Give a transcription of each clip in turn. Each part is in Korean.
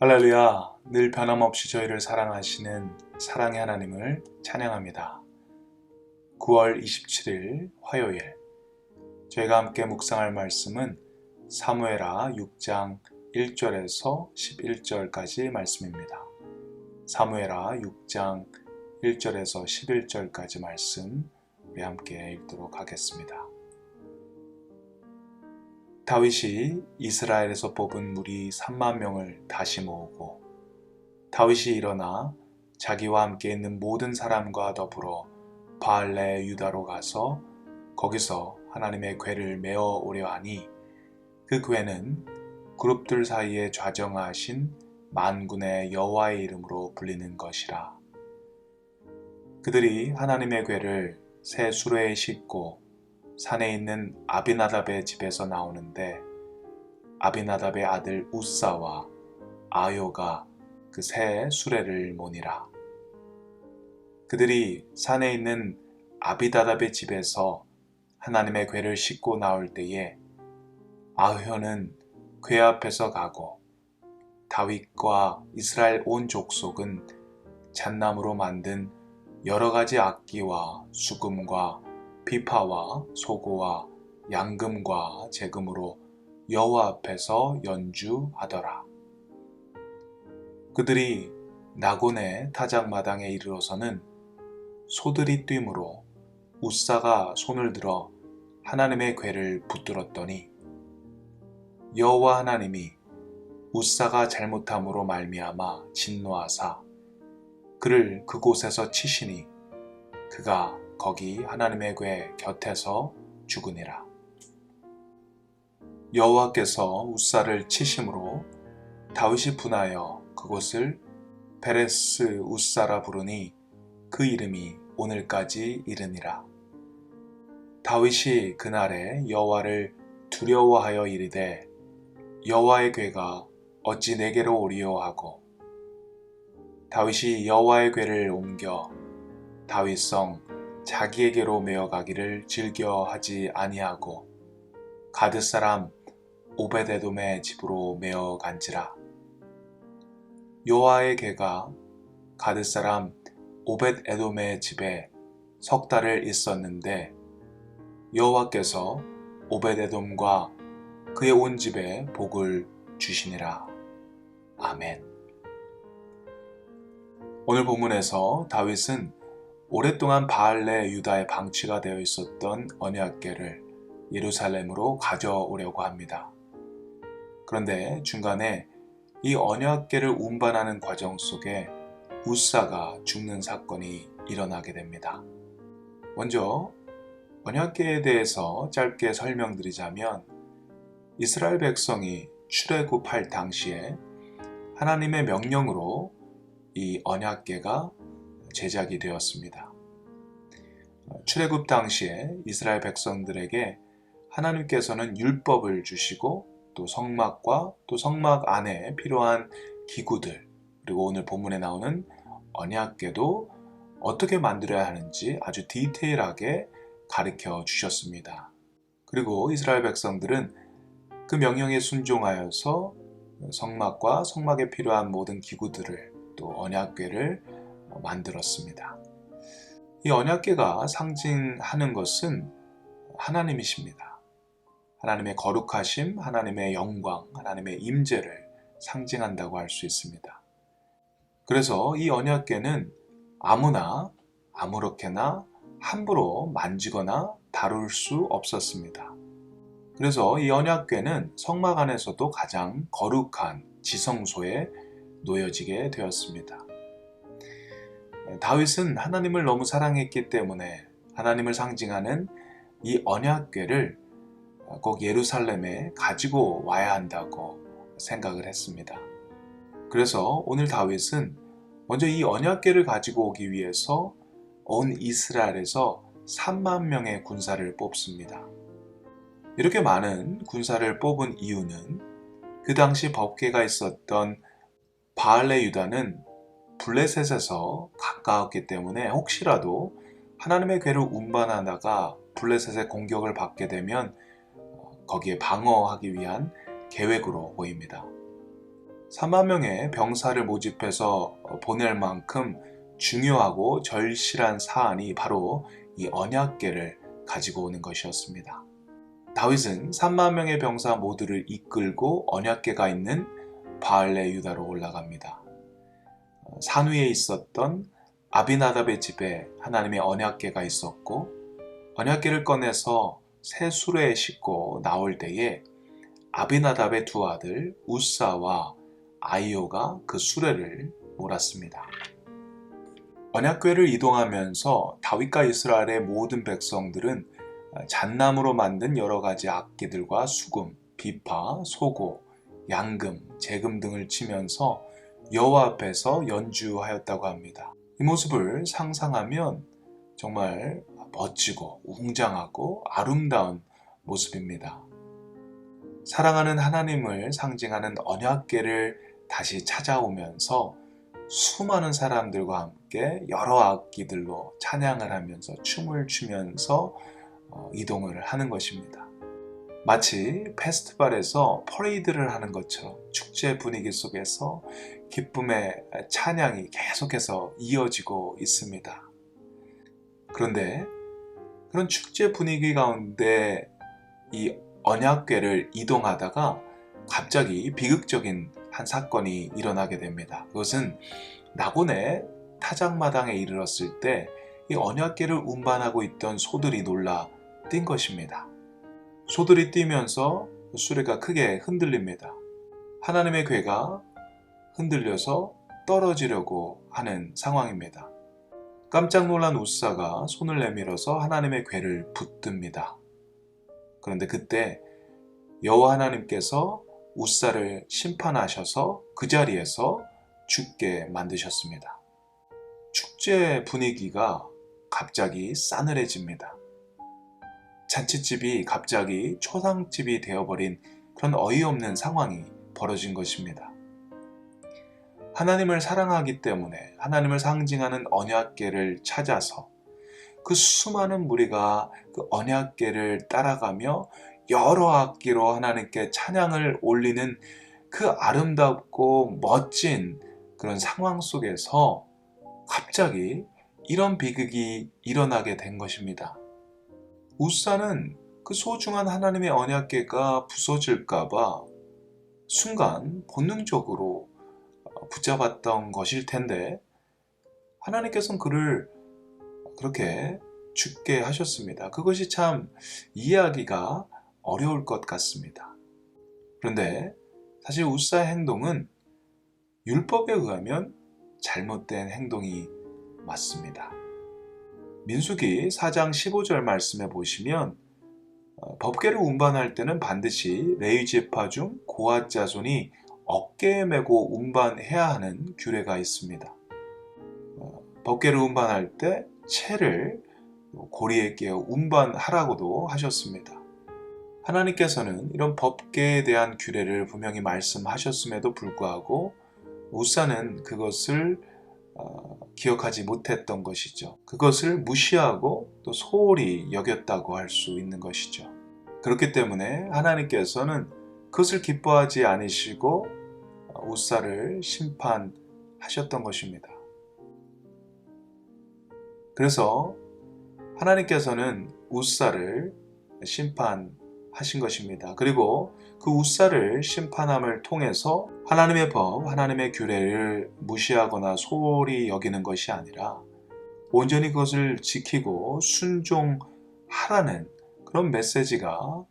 할렐루야, 늘 변함없이 저희를 사랑하시는 사랑의 하나님을 찬양합니다. 9월 27일 화요일, 저희가 함께 묵상할 말씀은 사무엘하 6장 1절에서 11절까지 말씀입니다. 사무엘하 6장 1절에서 11절까지 말씀 우리 함께 읽도록 하겠습니다. 다윗이 이스라엘에서 뽑은 무리 3만 명을 다시 모으고 다윗이 일어나 자기와 함께 있는 모든 사람과 더불어 바알레 유다로 가서 거기서 하나님의 궤를 메어 오려 하니 그 궤는 그룹들 사이에 좌정하신 만군의 여호와의 이름으로 불리는 것이라. 그들이 하나님의 궤를 새 수레에 싣고 산에 있는 아비나답의 집에서 나오는데 아비나답의 아들 우사와 아요가 그 새 수레를 모니라. 그들이 산에 있는 아비나답의 집에서 하나님의 궤를 싣고 나올 때에 아효는 궤 앞에서 가고 다윗과 이스라엘 온 족속은 잣나무로 만든 여러 가지 악기와 수금과 비파와 소고와 양금과 제금으로 여호와 앞에서 연주하더라. 그들이 나곤의 타작마당에 이르러서는 소들이 뛰므로 우사가 손을 들어 하나님의 궤를 붙들었더니 여호와 하나님이 우사가 잘못함으로 말미암아 진노하사 그를 그곳에서 치시니 그가 거기 하나님의 궤 곁에서 죽으니라. 여호와께서 우사를 치심으로 다윗이 분하여 그곳을 베레스 우사라 부르니 그 이름이 오늘까지 이르니라. 다윗이 그날에 여호와를 두려워하여 이르되 여호와의 궤가 어찌 내게로 오리요 하고 다윗이 여호와의 궤를 옮겨 다윗성 자기에게로 메어가기를 즐겨하지 아니하고 가드 사람 오벳에돔의 집으로 메어간지라. 여호와의 궤가 가드 사람 오벳에돔의 집에 석 달을 있었는데 여호와께서 오벳에돔과 그의 온 집에 복을 주시니라. 아멘. 오늘 본문에서 다윗은 오랫동안 바알레 유다의 방치가 되어 있었던 언약궤를 예루살렘으로 가져오려고 합니다. 그런데 중간에 이 언약궤를 운반하는 과정 속에 우사가 죽는 사건이 일어나게 됩니다. 먼저 언약궤에 대해서 짧게 설명드리자면 이스라엘 백성이 출애굽할 당시에 하나님의 명령으로 이 언약궤가 제작이 되었습니다. 출애굽 당시에 이스라엘 백성들에게 하나님께서는 율법을 주시고 또 성막과 또 성막 안에 필요한 기구들 그리고 오늘 본문에 나오는 언약궤도 어떻게 만들어야 하는지 아주 디테일하게 가르쳐 주셨습니다. 그리고 이스라엘 백성들은 그 명령에 순종하여서 성막과 성막에 필요한 모든 기구들을 또 언약궤를 만들었습니다. 이 언약궤가 상징하는 것은 하나님이십니다. 하나님의 거룩하심, 하나님의 영광, 하나님의 임재를 상징한다고 할 수 있습니다. 그래서 이 언약궤는 아무나 아무렇게나 함부로 만지거나 다룰 수 없었습니다. 그래서 이 언약궤는 성막 안에서도 가장 거룩한 지성소에 놓여지게 되었습니다. 다윗은 하나님을 너무 사랑했기 때문에 하나님을 상징하는 이 언약궤를 꼭 예루살렘에 가지고 와야 한다고 생각을 했습니다. 그래서 오늘 다윗은 먼저 이 언약궤를 가지고 오기 위해서 온 이스라엘에서 3만 명의 군사를 뽑습니다. 이렇게 많은 군사를 뽑은 이유는 그 당시 법궤가 있었던 바알레 유다는 블레셋에서 가까웠기 때문에 혹시라도 하나님의 궤를 운반하다가 블레셋의 공격을 받게 되면 거기에 방어하기 위한 계획으로 보입니다. 3만 명의 병사를 모집해서 보낼 만큼 중요하고 절실한 사안이 바로 이 언약궤를 가지고 오는 것이었습니다. 다윗은 3만 명의 병사 모두를 이끌고 언약궤가 있는 바알레 유다로 올라갑니다. 산 위에 있었던 아비나답의 집에 하나님의 언약궤가 있었고, 언약궤를 꺼내서 새 수레에 싣고 나올 때에 아비나답의 두 아들 우사와 아이오가 그 수레를 몰았습니다. 언약궤를 이동하면서 다윗과 이스라엘의 모든 백성들은 잣나무로 만든 여러 가지 악기들과 수금, 비파, 소고, 양금, 재금 등을 치면서 여호와 앞에서 연주하였다고 합니다. 이 모습을 상상하면 정말 멋지고 웅장하고 아름다운 모습입니다. 사랑하는 하나님을 상징하는 언약궤를 다시 찾아오면서 수많은 사람들과 함께 여러 악기들로 찬양을 하면서 춤을 추면서 이동을 하는 것입니다. 마치 페스티벌에서 퍼레이드를 하는 것처럼 축제 분위기 속에서 기쁨의 찬양이 계속해서 이어지고 있습니다. 그런데 그런 축제 분위기 가운데 이 언약궤를 이동하다가 갑자기 비극적인 한 사건이 일어나게 됩니다. 그것은 낙원의 타작마당에 이르렀을 때 이 언약궤를 운반하고 있던 소들이 놀라 뛴 것입니다. 소들이 뛰면서 수레가 크게 흔들립니다. 하나님의 궤가 흔들려서 떨어지려고 하는 상황입니다. 깜짝 놀란 우사가 손을 내밀어서 하나님의 궤를 붙듭니다. 그런데 그때 여호와 하나님께서 우사를 심판하셔서 그 자리에서 죽게 만드셨습니다. 축제 분위기가 갑자기 싸늘해집니다. 잔치집이 갑자기 초상집이 되어버린 그런 어이없는 상황이 벌어진 것입니다. 하나님을 사랑하기 때문에 하나님을 상징하는 언약궤를 찾아서 그 수많은 무리가 그 언약궤를 따라가며 여러 악기로 하나님께 찬양을 올리는 그 아름답고 멋진 그런 상황 속에서 갑자기 이런 비극이 일어나게 된 것입니다. 우사는 그 소중한 하나님의 언약궤가 부서질까봐 순간 본능적으로 붙잡았던 것일 텐데 하나님께서는 그를 그렇게 죽게 하셨습니다. 그것이 참 이해하기가 어려울 것 같습니다. 그런데 사실 우사의 행동은 율법에 의하면 잘못된 행동이 맞습니다. 민수기 4장 15절 말씀에 보시면 법궤를 운반할 때는 반드시 레위 지파 중 고앗 자손이 어깨에 메고 운반해야 하는 규례가 있습니다. 법궤를 운반할 때 채를 고리에 끼워 운반하라고도 하셨습니다. 하나님께서는 이런 법궤에 대한 규례를 분명히 말씀하셨음에도 불구하고 우사는 그것을 기억하지 못했던 것이죠. 그것을 무시하고 또 소홀히 여겼다고 할 수 있는 것이죠. 그렇기 때문에 하나님께서는 그것을 기뻐하지 않으시고 우사를 심판하셨던 것입니다. 그래서 하나님께서는 우사를 심판하신 것입니다. 그리고 그 우사를 심판함을 통해서 하나님의 법, 하나님의 규례를 무시하거나 소홀히 여기는 것이 아니라 온전히 그것을 지키고 순종하라는 그런 메시지가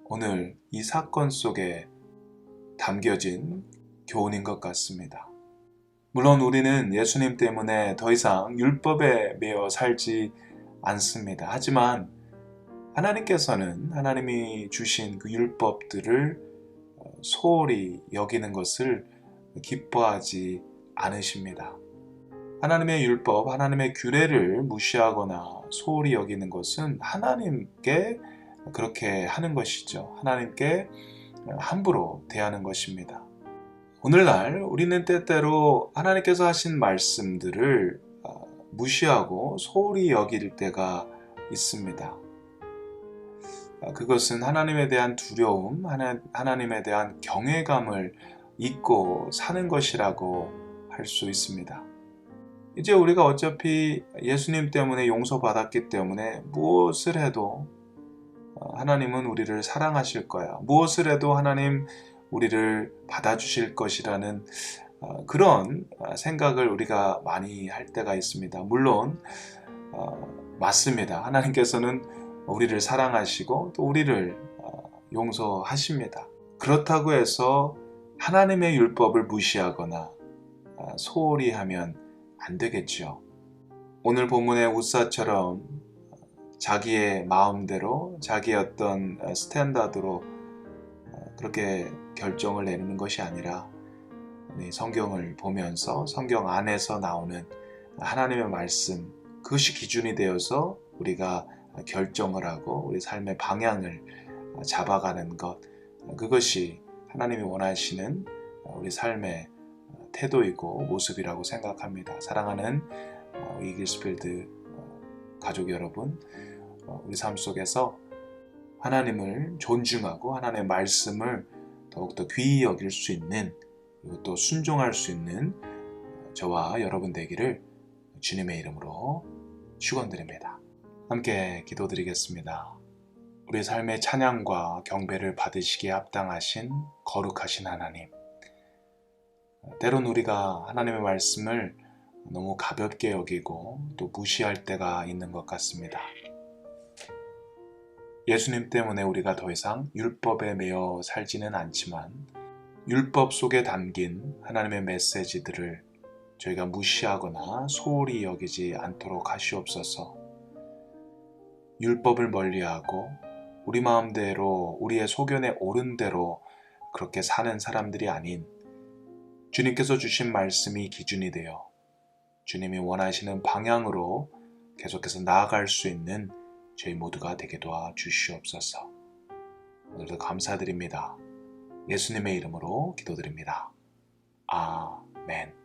오늘 이 사건 속에 담겨진 교훈인 것 같습니다. 물론 우리는 예수님 때문에 더 이상 율법에 매여 살지 않습니다. 하지만 하나님께서는 하나님이 주신 그 율법들을 소홀히 여기는 것을 기뻐하지 않으십니다. 하나님의 율법, 하나님의 규례를 무시하거나 소홀히 여기는 것은 하나님께 그렇게 하는 것이죠. 하나님께 함부로 대하는 것입니다. 오늘날 우리는 때때로 하나님께서 하신 말씀들을 무시하고 소홀히 여길 때가 있습니다. 그것은 하나님에 대한 두려움, 하나님에 대한 경외감을 잊고 사는 것이라고 할 수 있습니다. 이제 우리가 어차피 예수님 때문에 용서받았기 때문에 무엇을 해도 하나님은 우리를 사랑하실 거야. 무엇을 해도 하나님 우리를 받아주실 것이라는 그런 생각을 우리가 많이 할 때가 있습니다. 물론 맞습니다. 하나님께서는 우리를 사랑하시고 또 우리를 용서하십니다. 그렇다고 해서 하나님의 율법을 무시하거나 소홀히 하면 안 되겠죠. 오늘 본문의 웃사처럼 자기의 마음대로 자기의 어떤 스탠다드로 그렇게 결정을 내리는 것이 아니라 성경을 보면서 성경 안에서 나오는 하나님의 말씀, 그것이 기준이 되어서 우리가 결정을 하고 우리 삶의 방향을 잡아가는 것, 그것이 하나님이 원하시는 우리 삶의 태도이고 모습이라고 생각합니다. 사랑하는 이글스필드 가족 여러분, 우리 삶 속에서 하나님을 존중하고 하나님의 말씀을 더욱더 귀히 여길 수 있는, 그리고 또 순종할 수 있는 저와 여러분 되기를 주님의 이름으로 축원드립니다. 함께 기도드리겠습니다. 우리 삶의 찬양과 경배를 받으시기에 합당하신 거룩하신 하나님, 때론 우리가 하나님의 말씀을 너무 가볍게 여기고 또 무시할 때가 있는 것 같습니다. 예수님 때문에 우리가 더 이상 율법에 매여 살지는 않지만 율법 속에 담긴 하나님의 메시지들을 저희가 무시하거나 소홀히 여기지 않도록 하시옵소서. 율법을 멀리하고 우리 마음대로 우리의 소견에 옳은 대로 그렇게 사는 사람들이 아닌 주님께서 주신 말씀이 기준이 되어 주님이 원하시는 방향으로 계속해서 나아갈 수 있는 저희 모두가 되게 도와주시옵소서. 오늘도 감사드립니다. 예수님의 이름으로 기도드립니다. 아멘.